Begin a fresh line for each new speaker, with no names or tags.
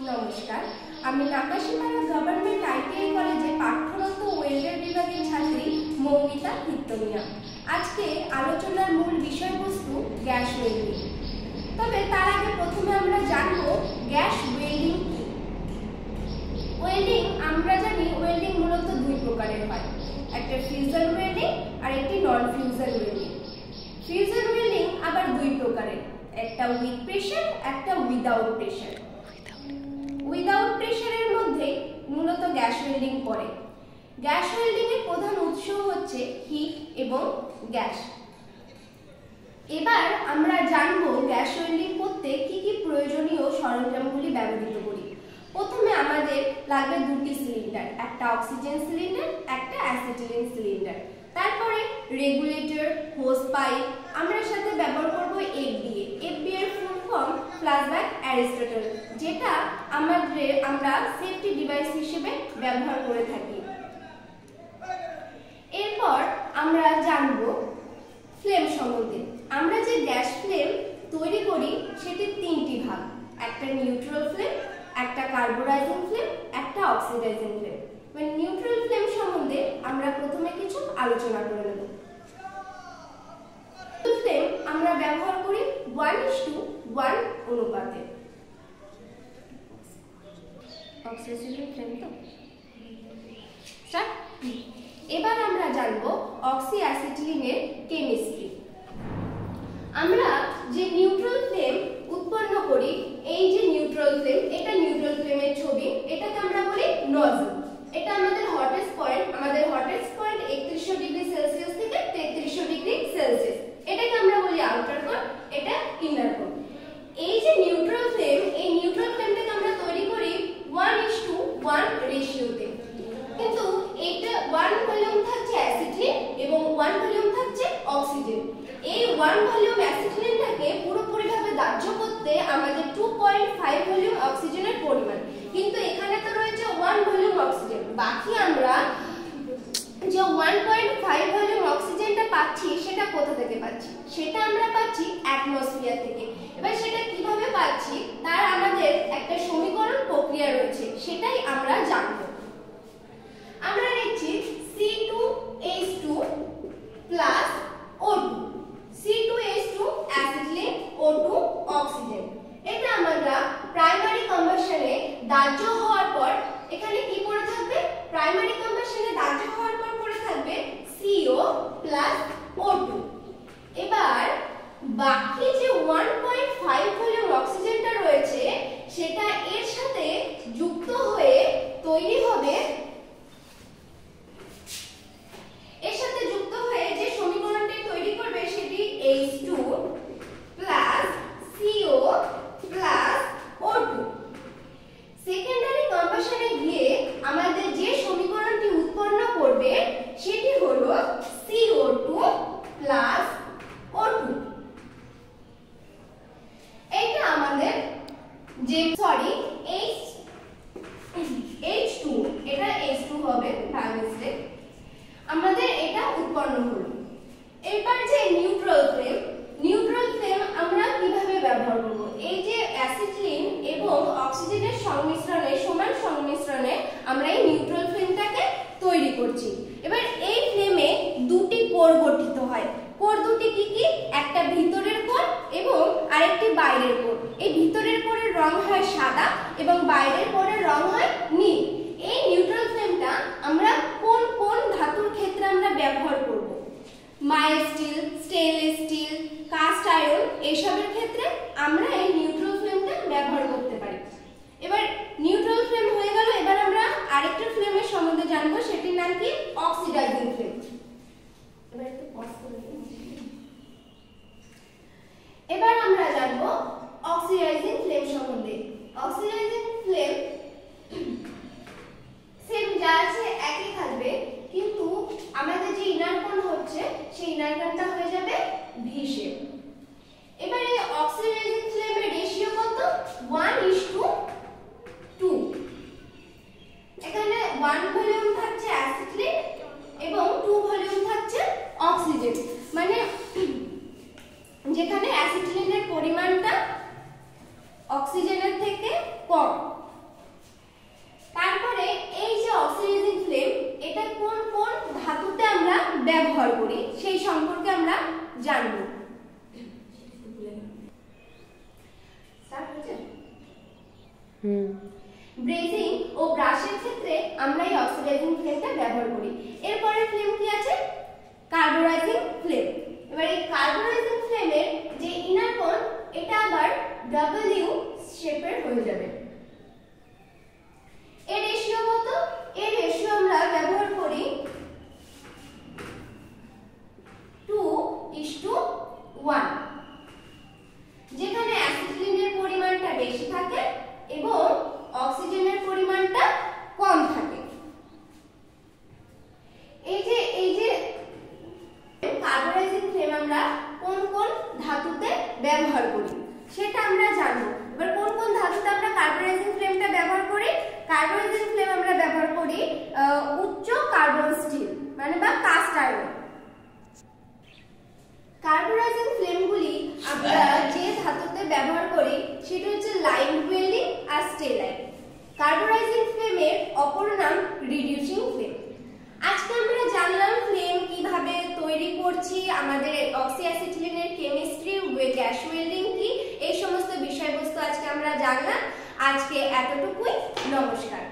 নমস্কার, আমি Nakashipara government ITI কলেজে পাঠ্যরত ওয়েল্ডার বিভাগের ছাত্রী মৌমিতা হিত্তমিয়া। আজকে আলোচনার মূল বিষয়বস্তু গ্যাস ওয়েল্ডিং। তবে তার আগে প্রথমে আমরা জানবো গ্যাস ওয়েল্ডিং কি। ওয়েল্ডিং আমরা জানি ওয়েল্ডিং মূলত দুই প্রকারের হয়, একটা ফিউশন ওয়েল্ডিং আর একটি নন ফিউশন ওয়েল্ডিং। ফিউশন ওয়েল্ডিং আবার দুই প্রকারের, একটা উইথ প্রেসার, একটা উইদাউট প্রেসার। উইদাউট প্রেসারের মধ্যে মূলত গ্যাস ওয়েল্ডিং পড়ে। গ্যাস ওয়েল্ডিং এর প্রধান উৎস হচ্ছে হিট এবং গ্যাস। এবার আমরা জানবো গ্যাস ওয়েল্ডিং করতে কি কি প্রয়োজনীয় সরঞ্জামগুলি ব্যবহৃত করি। প্রথমে আমাদের লাগবে দুটি সিলিন্ডার, একটা অক্সিজেন সিলিন্ডার, একটা অ্যাসিটিলিন সিলিন্ডার। তারপরে রেগুলেটর, হোস পাইপ, আমরা সাথে ব্যবহার করব এফবিএ। এফবিএ এর ফুল ফর্ম ফ্ল্যাশব্যাক অ্যারিস্টটল, যেটা আমরা সেফটি ডিভাইস হিসেবে ব্যবহার করে থাকি। এরপর আমরা জানব ফ্লেম সম্বন্ধে। আমরা যে গ্যাস ফ্লেম তৈরি করি সেটি তিনটি ভাগ, একটা নিউট্রাল ফ্লেম, একটা কার্বোরাইজিং ফ্লেম, একটা অক্সিডাইজিং ফ্লেম। নিউট্রাল ফ্লেম সম্বন্ধে আমরা প্রথমে কিছু আলোচনা করে নেব। ফ্লেম আমরা ব্যবহার করি 1:1 অনুপাতে। অক্সিডাইজিং ফ্লেম তো স্যার। এবার আমরা জানব অক্সি অ্যাসিটিলিনের কেমিস্ট্রি। আমরা যে নিউট্রাল ফ্লেম উৎপন্ন করি, এই যে নিউট্রাল ফ্লেম, এটা নিউট্রাল ফ্লেমের ছবি, এটাকে আমরা বলি নজল। এটা আমাদের হটেস্ট পয়েন্ট, 3100 ডিগ্রি সেলসিয়াস থেকে 3300 ডিগ্রি সেলসিয়াস। এটাকে আমরা বলি আউটার কোর, এটা ইনার কোর। এই যে নিউট্রাল ফ্লেম, এই নিউট্রাল ফ্লেমটাকে আমরা তৈরি করি 1:1 রেশিওতে। কিন্তু এইটা 1 ভলিউম থাকছে অ্যাসিটিলিন এবং 1 ভলিউম থাকছে অক্সিজেন। এই 1 ভলিউম অ্যাসিটিলিনটাকে পুরোপুরিভাবে দাহ্য করতে আমাদের 2.5 ভলিউম অক্সিজেনের পরিমাণ, কিন্তু এখানে তো রয়েছে 1 ভলিউম অক্সিজেন। বাকি আমরা যে 1.5 ভলিউম অক্সিজেনটা পাচ্ছি সেটা কোথা থেকে পাচ্ছি? সেটা আমরা পাচ্ছি অ্যাটমসফিয়ার থেকে। এবার সেটা কিভাবে পাচ্ছি তার আমাদের একটা সমীকরণ প্রক্রিয়া রয়েছে, সেটাই আমরা জানব। আমরা নিচ্ছি C2H2 plus O2, C2H2 acetylene, O2 oxygen. এটা আমরা প্রাইমারি কম্বাসনে দাহ্য হওয়ার পর এখানে কি পড়ে থাকবে? প্রাইমারি কম্বাসনে দাহ্য হওয়ার পর পড়ে থাকবে CO প্লাস O2। এবার বাকি যে 1.5 ভলিউম অক্সিজেনটা রয়েছে সেটা এর সাথে যুক্ত হয়ে তৈরি হবে, এর সাথে যুক্ত হয়ে যে সমীকরণটি তৈরি করবে সেটি H2 plus CO plus O2। Secondary কম্বাসনে গিয়ে আমাদের যে সমীকরণটি উৎপন্ন করবে সেটি হলো CO2 প্লাস O2। এটা আমাদের যে H2, এটা H2 হবে বাই মিস্টেক, আমাদের এটা উৎপন্ন হলো। এবার যে নিউট্রাল ফ্লেম, নিউট্রাল ফ্লেম আমরা কিভাবে ব্যবহার করব? এই যে অ্যাসিটিলিন এবং অক্সিজেনের সংমিশ্রণে, সমান সংমিশ্রণে আমরা এই নিউট্রাল ফ্লেমটাকে তৈরি করছি। এবার এই ফ্লেমে দুটি কোর গঠিত হয়। কোর দুটি কি কি? একটা ভিতরের কোর এবং আরেকটি বাইরের কোর। এই ভিতরের কোরের রং হয় সাদা এবং বাইরের কোরের রং হয় নীল। এই নিউট্রাল ফ্লেমটা আমরা কোন কোন ধাতুর ক্ষেত্রে আমরা ব্যবহার করব? Mild still, stainless steel, cast iron, এইসবের ক্ষেত্রে আমরা এই নিউট্রাল ফ্লেমটা ব্যবহার করতে পারি। এবার নিউট্রাল ফ্লেম হয়ে গেল। এবার আমরা আরেকটা ফ্লেমের সম্বন্ধে জানবো, সেটির নাম কি? Oxidising flame. এবার একটু পজ করে নিই। এবার আমরা জানবো অক্সিডাইজিং ফ্লেম সম্বন্ধে। অক্সিডাইজিং ফ্লেম সেম যা আছে একই থাকবে, কিন্তু আমাদের যে ইনার কোণ হচ্ছে সেই ইনার কোণটা হয়ে যাবে ভি শেপ। এবার এই অক্সিডাইজিং ফ্লেমের রেশিও কত? 1:2। এখানে 1 ভলিউম থাকছে অ্যাসিটিলিন এবং 2 ভলিউম থাকছে অক্সিজেন। মানে অ্যাসিটিলিনের পরিমাণটা অক্সিজেনের থেকে কম। তারপরে এই যে অক্সিডাইজিং ফ্লেম, এটা কোন কোন ধাতুতে আমরা ব্যবহার করি সেই সম্পর্কে আমরা জানব। ব্রেজিং ও ব্রাশের ক্ষেত্রে আমরা এই অক্সিডাইজিং ফ্লেমটা ব্যবহার করি। এরপরে ফ্লেম কি আছে? Carburising flame. এবার এই কার্বোরাইজিং ফ্লেমের যে ইনার কোণ, এটা আবার ডব্লিউ শেপের হয়ে যাবে। এর রেশিও কত? এর রেশিও আমরা ব্যবহার করি 2:1, যেখানে অ্যাসিটিলিনের পরিমাণটা বেশি থাকে এবং অক্সিজেনের পরিমাণটা কম থাকে। এই যে কার্বোরাইজিং ফ্লেম আমরা কোন কোন ধাতুতে ব্যবহার করি সেটা আমরা জানবো। এবার কোন কোন ধাতুতে আমরা কার্বোরাইজিং ফ্লেমটা ব্যবহার করি? কার্বোরাইজিং ফ্লেম আমরা ব্যবহার করি উচ্চ কার্বন স্টিল মানে বা কাস্ট আয়রন। কার্বোরাইজিং ফ্লেমগুলি আমরা যে ধাতুতে ব্যবহার করি সেটা হচ্ছে লাইম ওয়েল্ডিং আর স্টেলাইট। কার্বোরাইজিং ফ্লেমের অপর নাম রিডিউসিং ফ্লেম। আজকে আমরা জানলাম ফ্লেম কিভাবে তৈরি করছি, আমাদের অক্সিঅ্যাসিটিলিনের কেমিস্ট্রি, গ্যাস ওয়েল্ডিং কি, এই সমস্ত বিষয়বস্তু আজকে আমরা জানলাম। আজকে এতটুকুই। নমস্কার।